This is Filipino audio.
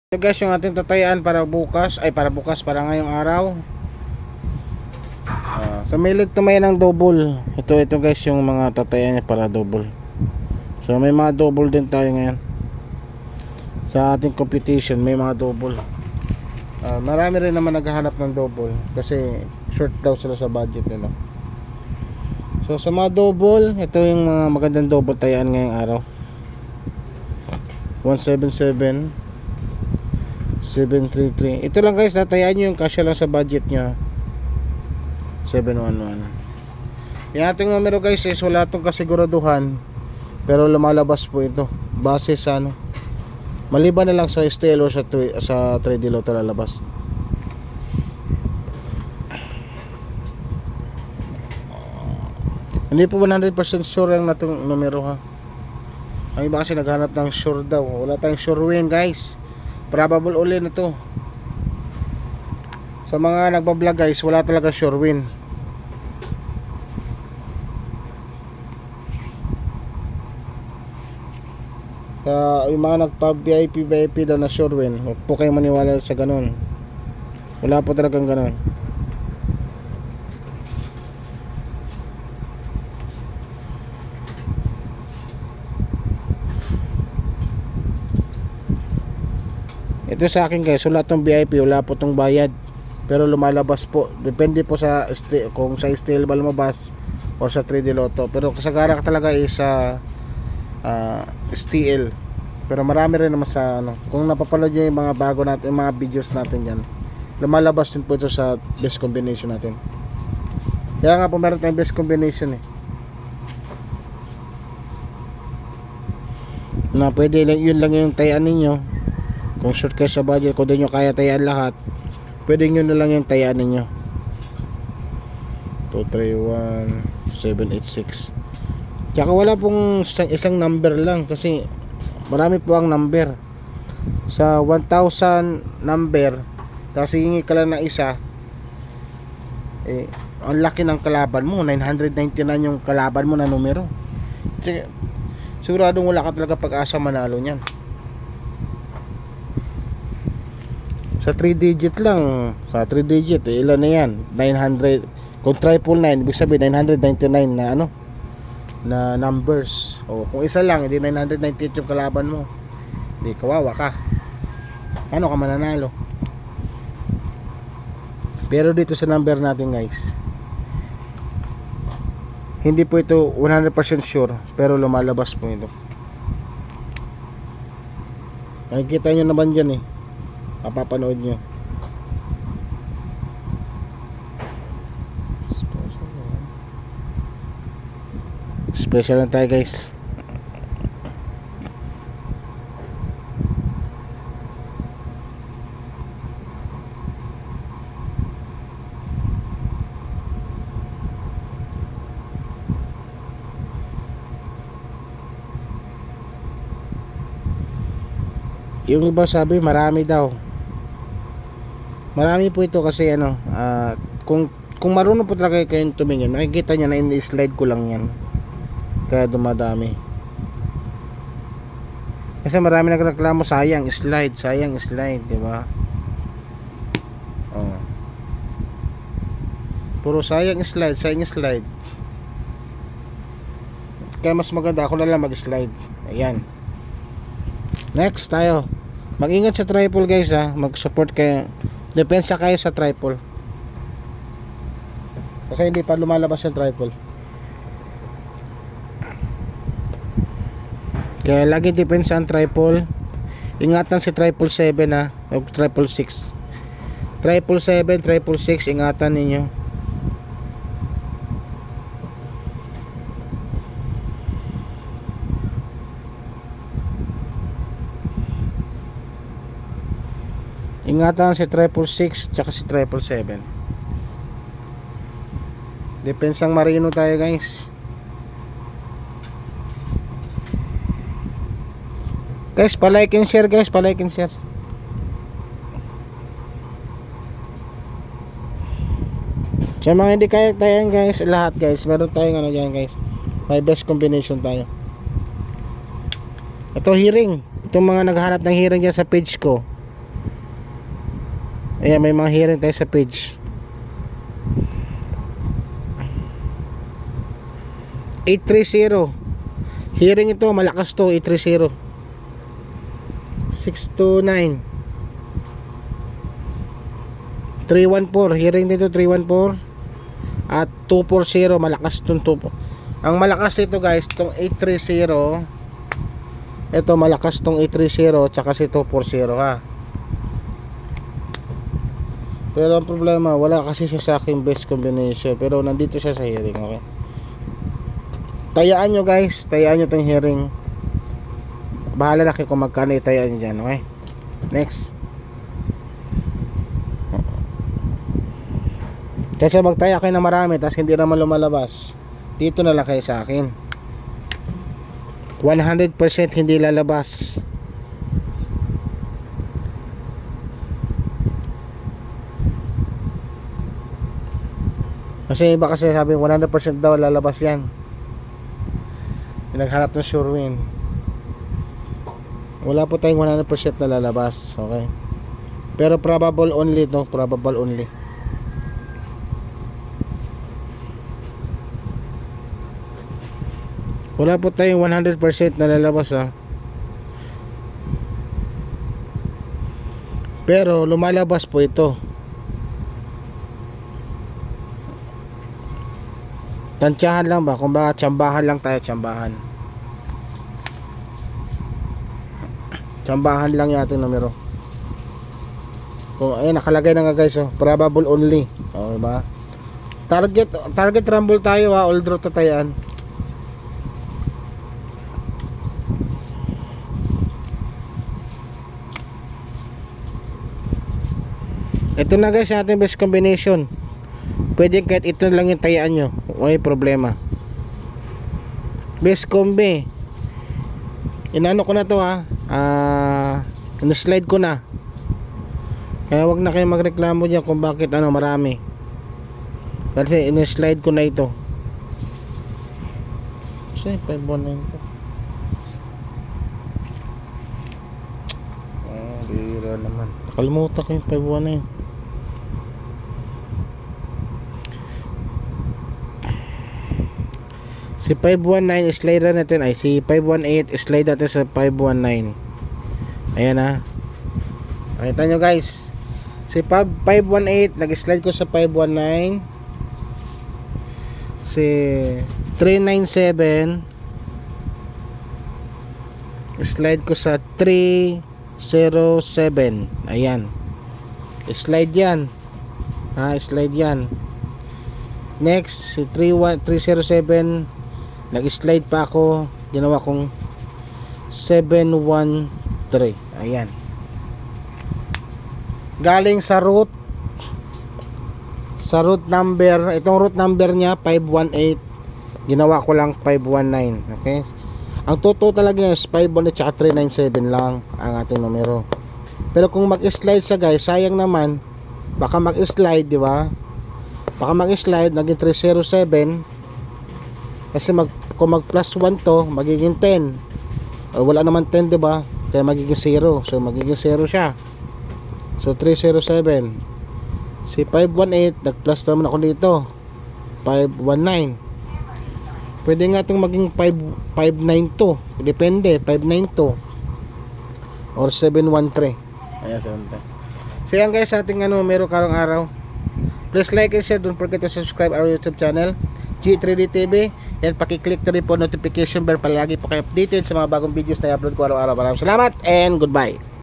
So guys, yung ating tatayaan para bukas, para ngayong araw. Sa Milig tumayan ng double. Ito guys, yung mga tatayaan niya para double. So may mga double din tayo ngayon. Sa ating competition, may mga double. Marami rin naman naghahanap ng double kasi short daw sila sa budget nila. So sa mga double, ito yung mga magandang double tayaan ngayong araw. 177 733. Ito lang guys, tatayaan nyo yung kasya lang sa budget nyo. 711. Yung ating numero guys is wala itong kasiguraduhan, pero lumalabas po ito base sa ano, maliban na lang sa STL o sa trade deal ito lalabas. Hindi po 100% sure yung natong numero ha. Ang iba kasi naghanap ng sure daw. Wala tayong sure win guys, probable uli na to. Sa mga nagbablog guys, wala talaga sure win. Yung mga nagpa VIP daw na sure win, huwag po kayo maniwala sa ganun. Wala po talagang ganun. Ito sa akin guys, wala tong VIP, wala po tong bayad, pero lumalabas po. Depende po sa kung sa STL ba lumabas o sa 3D Lotto. Pero kasagaran talaga is sa STL. Pero marami rin naman sa ano, kung napapanood nyo yung mga bago natin, yung mga videos natin dyan, lumalabas din po ito sa best combination natin. Kaya nga po meron tayong best combination na pwede lang, yun lang yung tayaan ninyo. Kung short kayo sa budget, kung di nyo kaya tayaan lahat, pwede nyo na lang yung tayaan ninyo. 231 786. Tsaka wala pong isang number lang, kasi marami po ang number. Sa 1,000 number, tapos hihingi ka lang na isa, ang laki ng kalaban mo. 999 yung kalaban mo na numero. Siguradong wala ka talaga pag-asa manalo nyan. Sa 3 digit lang, sa 3 digit ilan na yan? 900. Kung 999, ibig sabihin 999 na ano, na numbers. O kung isa lang, hindi 998 yung kalaban mo, hindi, kawawa ka. Ano ka mananalo? Pero dito sa number natin guys, hindi po ito 100% sure, pero lumalabas po ito. Nakikita nyo naman dyan mapapanood nyo. Special lang tayo guys. Yung iba sabi marami daw. Marami po ito kasi kung marunong po talaga kayong tumingin, makikita nyo na in-slide ko lang yan, kaya dumadami. Kasi marami nagreklamo, sayang slide, di ba? Puro sayang slide. Kaya mas maganda ako na lang mag-slide. Ayan. Next tayo. Mag-ingat sa triple guys mag-support kayo. Depensa kayo sa triple. Kasi hindi pa lumalabas yung triple. Kaya lagi depensa ang triple. Ingatan si 777 o 666. 777, 666, ingatan ninyo. Ingatan si 666 tsaka si 777. Depensang marino tayo guys. Guys, pa-like and share guys, pa-like and share. Sa mga hindi kaya tayo guys, lahat guys, meron tayong ano dyan guys, may best combination tayo. Ito hearing, itong mga naghahanap ng hearing dyan sa page ko, Ayan, may mga hearing tayo sa page 830. Hearing ito, malakas to, 830. 629. 314, hearing dito 314. At 240, malakas itong 2. Ang malakas dito guys, itong 830. Ito malakas itong 830, tsaka si 240 ha. Pero ang problema, wala kasi siya sa aking best combination. Pero nandito siya sa hearing, okay? Tayaan nyo guys, tayaan nyo itong hearing. Bahala na kayo kung magkano itayaan nyo dyan, okay? Next. Kasi magtaya kayo na marami, tapos hindi naman lumalabas, dito na lang kayo sa akin. 100% hindi lalabas. Kasi iba kasi sabi 100% daw lalabas yan. Pinaghanap ng Surewin. Wala po tayong 100% na lalabas, okay? Pero probable only to, probable only. Wala po tayong 100% na lalabas ha. Pero lumalabas po ito. Tansyahan lang ba? Kung baka tsambahan lang tayo, tsambahan. Tsambahan lang yung ating numero. Kung ayun, nakalagay na nga guys, oh, probable only. Okay ba? Target rumble tayo ha, all draw tatayaan. Ito na guys, ating best combination. Pwede kahit ito lang yung tayaan nyo, may problema. Best combi, inano ko na to ha, in-slide ko na. Kaya wag na kayo magreklamo dyan kung bakit marami. Kasi in-slide ko na ito. Kasi 5-1 na ito. Bira naman, nakalimutan ko yung 5-1 na yun. Si 519 slide natin ay si 518 slide natin sa 519. Ayan ha. Nakita nyo guys. Si 518 nag-slide ko sa 519. Si 397 slide ko sa 307. Ayan. Slide yan. Ha, slide yan. Next, si 307 nag-slide pa ako, ginawa kong 713. Ayan. Galing sa root number, itong root number niya 518, ginawa ko lang 519. Okay? Ang totoo talaga niya is 518 at 397 lang ang ating numero. Pero kung mag-slide siya guys, sayang naman, baka mag-slide, di ba? Baka mag-slide, naging 307. Kasi kung mag plus 1 to, magiging 10. Wala naman 10, di ba? Kaya magiging 0. So magiging 0 siya. So 307. Si 518, nag plus naman ako dito. 519. Pwede nga itong maging 592. Depende, 592 or 713. Ayan, 713. So yan guys, ating numero karong araw. Please like and share. Don't forget to subscribe our YouTube channel, G3D TV. And pakiclick na rin po notification bell para lagi po kayo updated sa mga bagong videos na i-upload ko araw-araw. Maraming salamat and goodbye.